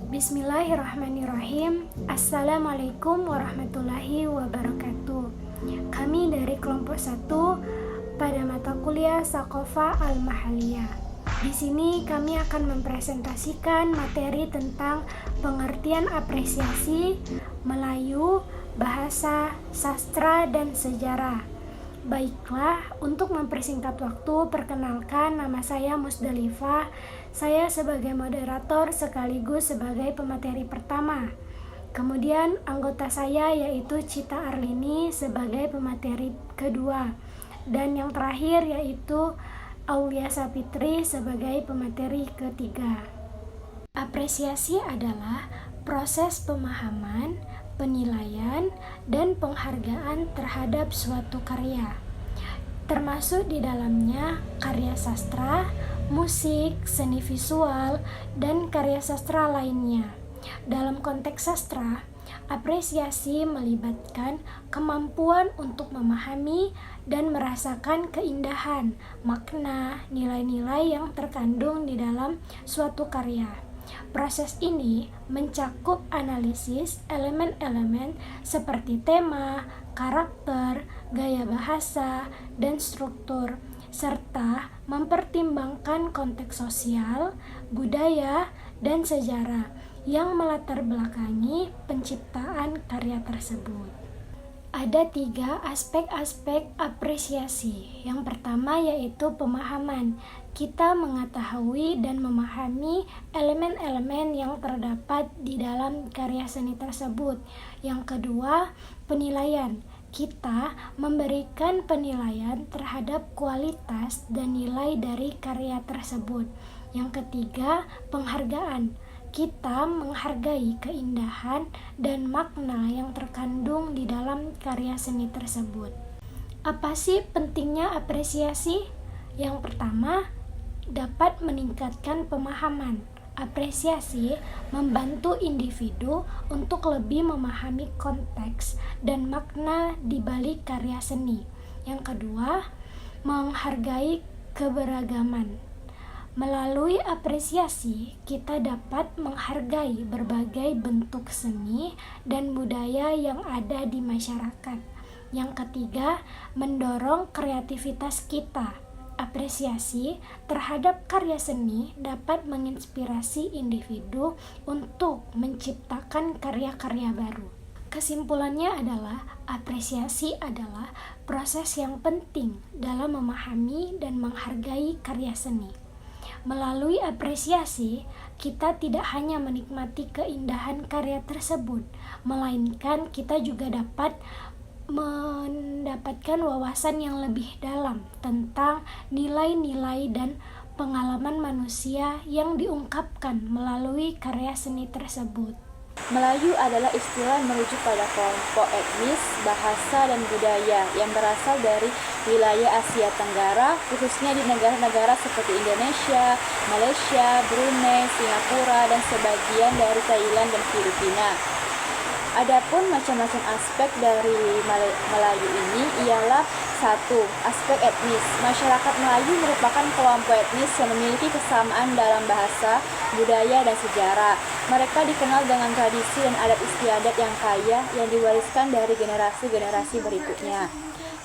Bismillahirrahmanirrahim. Assalamualaikum warahmatullahi wabarakatuh. Kami dari kelompok 1 pada mata kuliah Saqofah Al-Mahaliyah. Di sini kami akan mempresentasikan materi tentang pengertian apresiasi, Melayu, bahasa, sastra, dan sejarah. Baiklah, untuk mempersingkat waktu, perkenalkan nama saya Musdalifah. Saya sebagai moderator sekaligus sebagai pemateri pertama. Kemudian anggota saya yaitu Cita Arlini sebagai pemateri kedua. Dan yang terakhir yaitu Aulia Sapitri sebagai pemateri ketiga. Apresiasi adalah proses pemahaman, penilaian, dan penghargaan terhadap suatu karya, termasuk di dalamnya karya sastra, musik, seni visual, dan karya sastra lainnya. Dalam konteks sastra, apresiasi melibatkan kemampuan untuk memahami dan merasakan keindahan, makna, nilai-nilai yang terkandung di dalam suatu karya. Proses ini mencakup analisis elemen-elemen seperti tema, karakter, gaya bahasa, dan struktur, serta mempertimbangkan konteks sosial, budaya, dan sejarah yang melatar belakangi penciptaan karya tersebut. Ada 3 aspek-aspek apresiasi. Yang pertama yaitu pemahaman. Kita mengetahui dan memahami elemen-elemen yang terdapat di dalam karya seni tersebut. Yang kedua, penilaian. Kita memberikan penilaian terhadap kualitas dan nilai dari karya tersebut. Yang ketiga, penghargaan. Kita menghargai keindahan dan makna yang terkandung di dalam karya seni tersebut. Apa sih pentingnya apresiasi? Yang pertama, dapat meningkatkan pemahaman. Apresiasi membantu individu untuk lebih memahami konteks dan makna di balik karya seni. Yang kedua, menghargai keberagaman. Melalui apresiasi, kita dapat menghargai berbagai bentuk seni dan budaya yang ada di masyarakat. Yang ketiga, mendorong kreativitas kita. Apresiasi terhadap karya seni dapat menginspirasi individu untuk menciptakan karya-karya baru. Kesimpulannya adalah, apresiasi adalah proses yang penting dalam memahami dan menghargai karya seni. Melalui apresiasi, kita tidak hanya menikmati keindahan karya tersebut, melainkan kita juga dapat mendapatkan wawasan yang lebih dalam tentang nilai-nilai dan pengalaman manusia yang diungkapkan melalui karya seni tersebut. Melayu adalah istilah merujuk pada kelompok etnis, bahasa, dan budaya yang berasal dari wilayah Asia Tenggara, khususnya di negara-negara seperti Indonesia, Malaysia, Brunei, Singapura, dan sebagian dari Thailand dan Filipina. Adapun macam-macam aspek dari Melayu ini ialah 1. Aspek etnis. Masyarakat Melayu merupakan kelompok etnis yang memiliki kesamaan dalam bahasa, budaya, dan sejarah. Mereka dikenal dengan tradisi dan adat istiadat yang kaya yang diwariskan dari generasi-generasi berikutnya.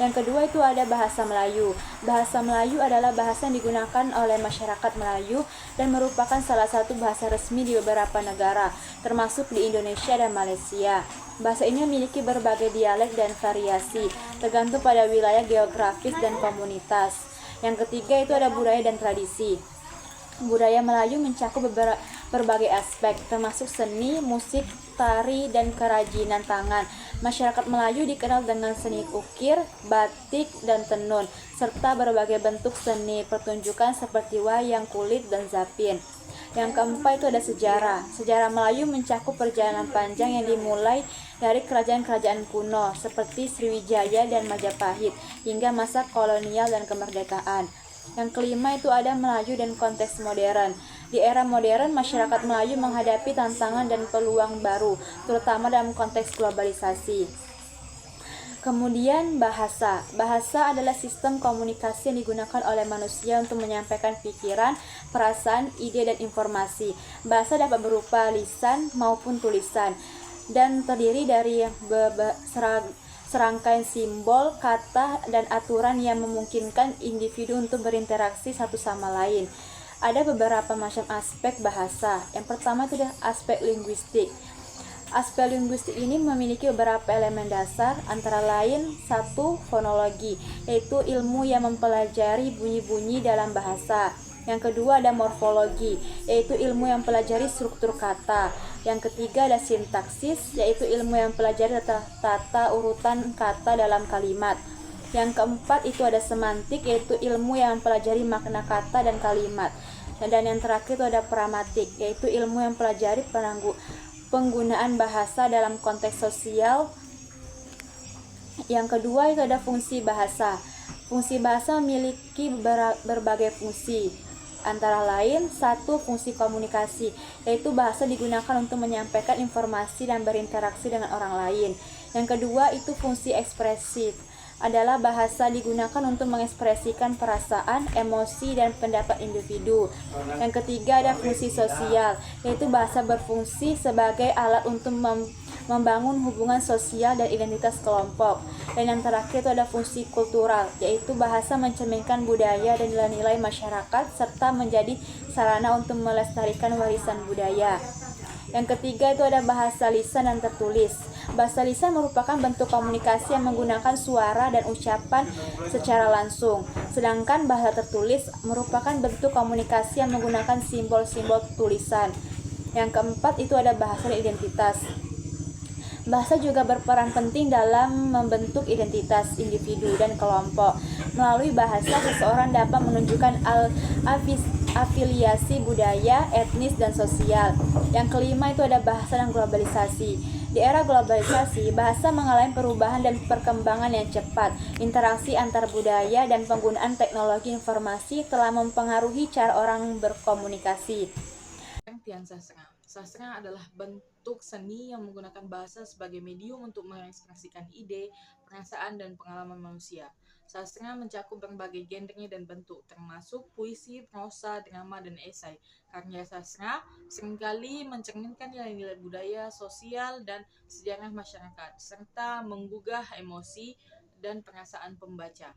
Yang kedua itu ada bahasa Melayu. Bahasa Melayu adalah bahasa yang digunakan oleh masyarakat Melayu dan merupakan salah satu bahasa resmi di beberapa negara, termasuk di Indonesia dan Malaysia. Bahasa ini memiliki berbagai dialek dan variasi, tergantung pada wilayah geografis dan komunitas. Yang ketiga itu ada budaya dan tradisi. Budaya Melayu mencakup berbagai aspek, termasuk seni, musik, tari, dan kerajinan tangan. Masyarakat Melayu dikenal dengan seni ukir, batik, dan tenun, serta berbagai bentuk seni pertunjukan seperti wayang kulit dan zapin. Yang keempat itu ada sejarah. Sejarah Melayu mencakup perjalanan panjang yang dimulai dari kerajaan-kerajaan kuno seperti Sriwijaya dan Majapahit hingga masa kolonial dan kemerdekaan. Yang kelima itu ada Melayu dan konteks modern. Di era modern, masyarakat Melayu menghadapi tantangan dan peluang baru, terutama dalam konteks globalisasi. Kemudian bahasa. Bahasa adalah sistem komunikasi yang digunakan oleh manusia untuk menyampaikan pikiran, perasaan, ide, dan informasi. Bahasa dapat berupa lisan maupun tulisan dan terdiri dari serangkaian simbol, kata, dan aturan yang memungkinkan individu untuk berinteraksi satu sama lain. Ada beberapa macam aspek bahasa. Yang pertama itu adalah aspek linguistik. Aspek linguistik ini memiliki beberapa elemen dasar, antara lain satu, fonologi, yaitu ilmu yang mempelajari bunyi-bunyi dalam bahasa. Yang kedua ada morfologi, yaitu ilmu yang mempelajari struktur kata. Yang ketiga ada sintaksis, yaitu ilmu yang mempelajari tata urutan kata dalam kalimat. Yang keempat itu ada semantik, yaitu ilmu yang mempelajari makna kata dan kalimat. Dan yang terakhir itu ada pragmatik, yaitu ilmu yang mempelajari penggunaan bahasa dalam konteks sosial. Yang kedua itu ada fungsi bahasa. Fungsi bahasa memiliki berbagai fungsi, antara lain satu, fungsi komunikasi, yaitu bahasa digunakan untuk menyampaikan informasi dan berinteraksi dengan orang lain. Yang kedua itu fungsi ekspresif, adalah bahasa digunakan untuk mengekspresikan perasaan, emosi, dan pendapat individu. Yang ketiga ada fungsi sosial, yaitu bahasa berfungsi sebagai alat untuk membangun hubungan sosial dan identitas kelompok. Dan yang terakhir itu ada fungsi kultural, yaitu bahasa mencerminkan budaya dan nilai-nilai masyarakat serta menjadi sarana untuk melestarikan warisan budaya. Yang ketiga itu ada bahasa lisan dan tertulis. Bahasa lisan merupakan bentuk komunikasi yang menggunakan suara dan ucapan secara langsung. Sedangkan bahasa tertulis merupakan bentuk komunikasi yang menggunakan simbol-simbol tulisan. Yang keempat itu ada bahasa identitas. Bahasa juga berperan penting dalam membentuk identitas individu dan kelompok. Melalui bahasa, seseorang dapat menunjukkan afiliasi budaya, etnis, dan sosial. Yang kelima itu ada bahasa dan globalisasi. Di era globalisasi, bahasa mengalami perubahan dan perkembangan yang cepat. Interaksi antar budaya dan penggunaan teknologi informasi telah mempengaruhi cara orang berkomunikasi. Pengertian sastra. Sastra adalah bentuk seni yang menggunakan bahasa sebagai medium untuk mengekspresikan ide, perasaan, dan pengalaman manusia. Sastra mencakup berbagai genre dan bentuk, termasuk puisi, prosa, drama, dan esai. Karya sastra seringkali mencerminkan nilai-nilai budaya, sosial, dan sejarah masyarakat, serta menggugah emosi dan perasaan pembaca.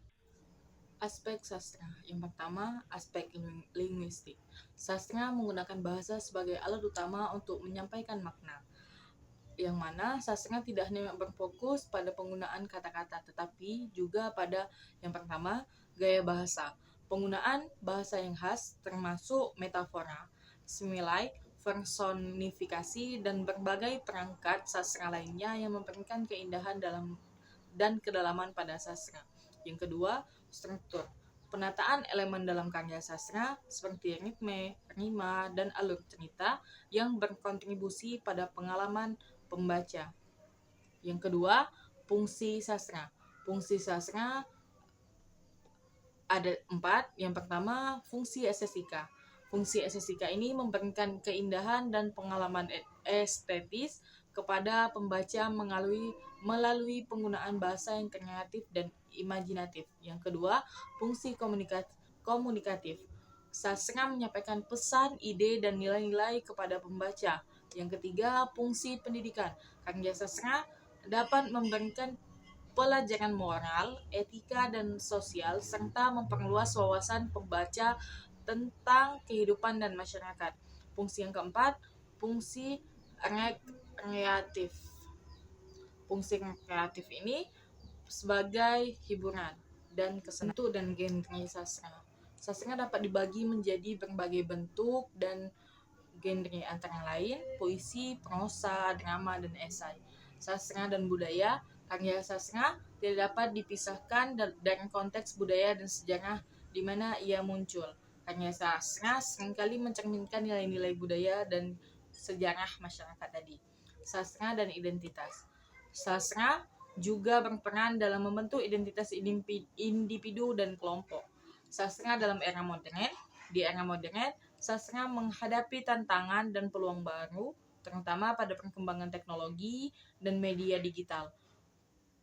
Aspek sastra. Yang pertama, aspek linguistik. Sastra menggunakan bahasa sebagai alat utama untuk menyampaikan makna, yang mana sastra tidak hanya berfokus pada penggunaan kata-kata, tetapi juga pada yang pertama, gaya bahasa. Penggunaan bahasa yang khas termasuk metafora, similai, personifikasi, dan berbagai perangkat sastra lainnya yang memberikan keindahan dan kedalaman pada sastra. Yang kedua, struktur. Penataan elemen dalam karya sastra seperti ritme, rima, dan alur cerita yang berkontribusi pada pengalaman pembaca. Yang kedua, fungsi sastra. Fungsi sastra ada 4. Yang pertama, fungsi estetika. Fungsi estetika ini memberikan keindahan dan pengalaman estetis kepada pembaca melalui penggunaan bahasa yang kreatif dan imajinatif. Yang kedua, fungsi komunikatif. Sastra menyampaikan pesan, ide, dan nilai-nilai kepada pembaca. Yang ketiga, fungsi pendidikan. Karya sastra dapat memberikan pelajaran moral, etika, dan sosial, serta memperluas wawasan pembaca tentang kehidupan dan masyarakat. Fungsi yang keempat, fungsi rekreatif. Fungsi kreatif ini sebagai hiburan dan kesenangan dan genre sastra. Sastra dapat dibagi menjadi berbagai bentuk dan genre, antara lain puisi, prosa, drama, dan esai. Sastra dan budaya. Karya sastra tidak dapat dipisahkan dari konteks budaya dan sejarah di mana ia muncul. Karya sastra seringkali mencerminkan nilai-nilai budaya dan sejarah masyarakat tadi. Sastra dan identitas. Sastra juga berperan dalam membentuk identitas individu dan kelompok. Sastra dalam era modern. Di era modern, sastra menghadapi tantangan dan peluang baru, terutama pada perkembangan teknologi dan media digital.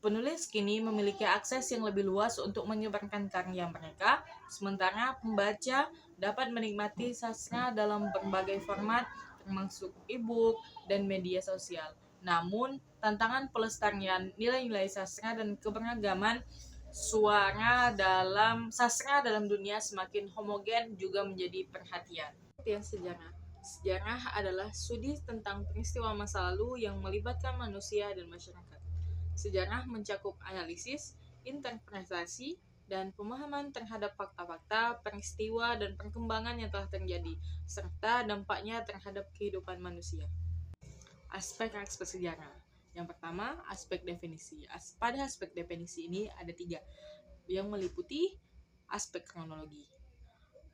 Penulis kini memiliki akses yang lebih luas untuk menyebarkan karya mereka, sementara pembaca dapat menikmati sastra dalam berbagai format, termasuk e-book dan media sosial. Namun, tantangan pelestarian nilai-nilai sastra dan keberagaman sastra dalam dunia semakin homogen juga menjadi perhatian. Sejarah. Sejarah adalah studi tentang peristiwa masa lalu yang melibatkan manusia dan masyarakat. Sejarah mencakup analisis, interpretasi, dan pemahaman terhadap fakta-fakta, peristiwa, dan perkembangan yang telah terjadi, serta dampaknya terhadap kehidupan manusia. Aspek-aspek sejarah. Yang pertama, aspek definisi. Pada aspek definisi ini ada 3, yang meliputi aspek kronologi.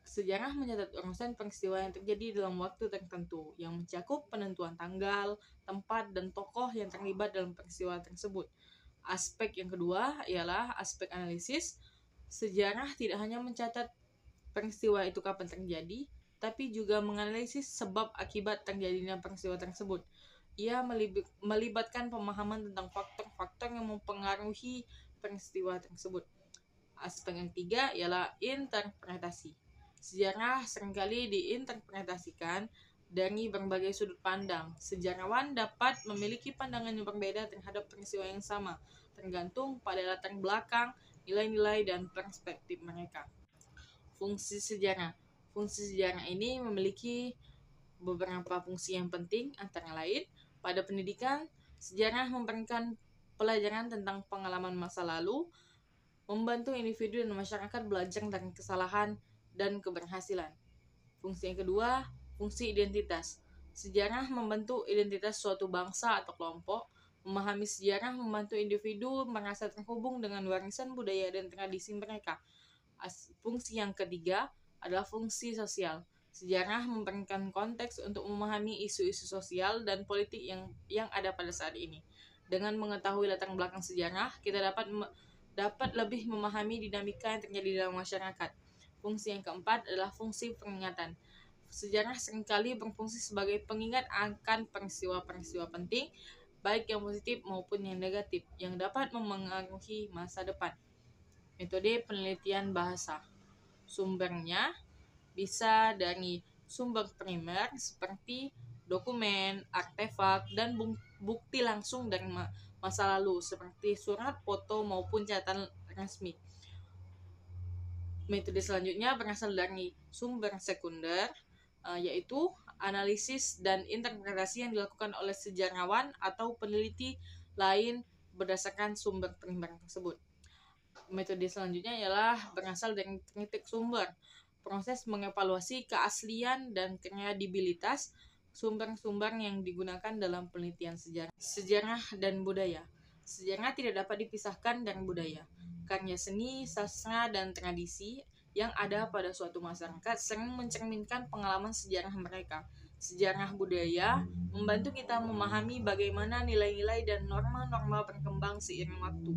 Sejarah mencatat urusan peristiwa yang terjadi dalam waktu tertentu, yang mencakup penentuan tanggal, tempat, dan tokoh yang terlibat dalam peristiwa tersebut. Aspek yang kedua ialah aspek analisis. Sejarah tidak hanya mencatat peristiwa itu kapan terjadi, tapi juga menganalisis sebab akibat terjadinya peristiwa tersebut. Ia melibatkan pemahaman tentang faktor-faktor yang mempengaruhi peristiwa tersebut. Aspek yang ketiga ialah interpretasi. Sejarah seringkali diinterpretasikan dari berbagai sudut pandang. Sejarawan dapat memiliki pandangan yang berbeda terhadap peristiwa yang sama, tergantung pada latar belakang, nilai-nilai, dan perspektif mereka. Fungsi sejarah. Fungsi sejarah ini memiliki beberapa fungsi yang penting, antara lain, pada pendidikan, sejarah memberikan pelajaran tentang pengalaman masa lalu, membantu individu dan masyarakat belajar dari kesalahan dan keberhasilan. Fungsi yang kedua, fungsi identitas. Sejarah membentuk identitas suatu bangsa atau kelompok. Memahami sejarah membantu individu merasa terhubung dengan warisan budaya dan tradisi mereka. Fungsi yang ketiga adalah fungsi sosial. Sejarah memberikan konteks untuk memahami isu-isu sosial dan politik yang ada pada saat ini. Dengan mengetahui latar belakang sejarah, kita dapat lebih memahami dinamika yang terjadi dalam masyarakat. Fungsi yang keempat adalah fungsi peringatan. Sejarah seringkali berfungsi sebagai pengingat akan peristiwa-peristiwa penting, baik yang positif maupun yang negatif, yang dapat memengaruhi masa depan. Metode penelitian bahasa. Sumbernya bisa dari sumber primer seperti dokumen, artefak, dan bukti langsung dari masa lalu seperti surat, foto, maupun catatan resmi. Metode selanjutnya berasal dari sumber sekunder, yaitu analisis dan interpretasi yang dilakukan oleh sejarawan atau peneliti lain berdasarkan sumber primer tersebut. Metode selanjutnya ialah berasal dari kritik sumber, proses mengevaluasi keaslian dan kredibilitas sumber-sumber yang digunakan dalam penelitian sejarah. Sejarah dan budaya. Sejarah tidak dapat dipisahkan dari budaya. Karya seni, sastra, dan tradisi yang ada pada suatu masyarakat sering mencerminkan pengalaman sejarah mereka. Sejarah budaya membantu kita memahami bagaimana nilai-nilai dan norma-norma berkembang seiring waktu.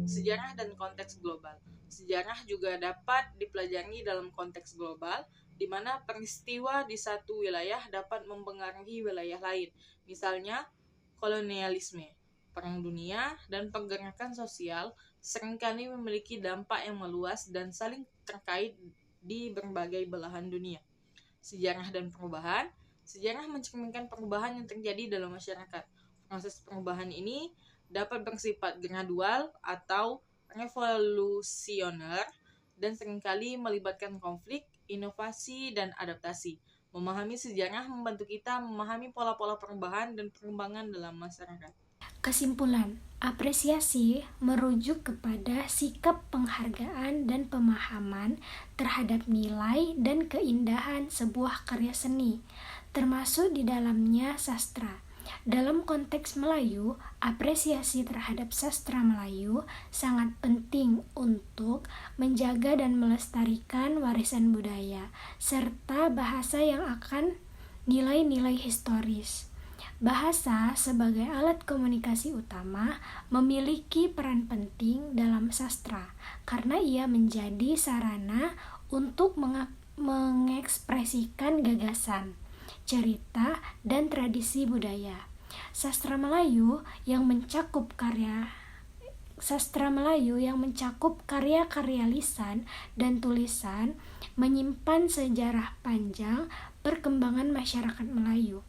Sejarah dan konteks global. Sejarah juga dapat dipelajari dalam konteks global, di mana peristiwa di satu wilayah dapat mempengaruhi wilayah lain. Misalnya, kolonialisme, perang dunia, dan pergerakan sosial seringkali memiliki dampak yang meluas dan saling terkait di berbagai belahan dunia. Sejarah dan perubahan. Sejarah mencerminkan perubahan yang terjadi dalam masyarakat. Proses perubahan ini dapat bersifat gradual atau revolusioner dan seringkali melibatkan konflik, inovasi, dan adaptasi. Memahami sejarah membantu kita memahami pola-pola perubahan dan perkembangan dalam masyarakat. Kesimpulan, apresiasi merujuk kepada sikap penghargaan dan pemahaman terhadap nilai dan keindahan sebuah karya seni, termasuk di dalamnya sastra. Dalam konteks Melayu, apresiasi terhadap sastra Melayu sangat penting untuk menjaga dan melestarikan warisan budaya, serta bahasa yang akan nilai-nilai historis. Bahasa sebagai alat komunikasi utama memiliki peran penting dalam sastra karena ia menjadi sarana untuk mengekspresikan gagasan, cerita, dan tradisi budaya. Sastra Melayu yang mencakup karya sastra Melayu yang mencakup karya-karya lisan dan tulisan menyimpan sejarah panjang perkembangan masyarakat Melayu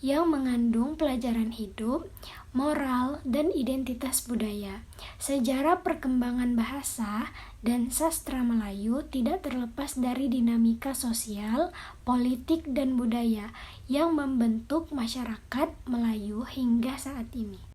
yang mengandung pelajaran hidup, moral, dan identitas budaya. Sejarah perkembangan bahasa dan sastra Melayu tidak terlepas dari dinamika sosial, politik, dan budaya yang membentuk masyarakat Melayu hingga saat ini.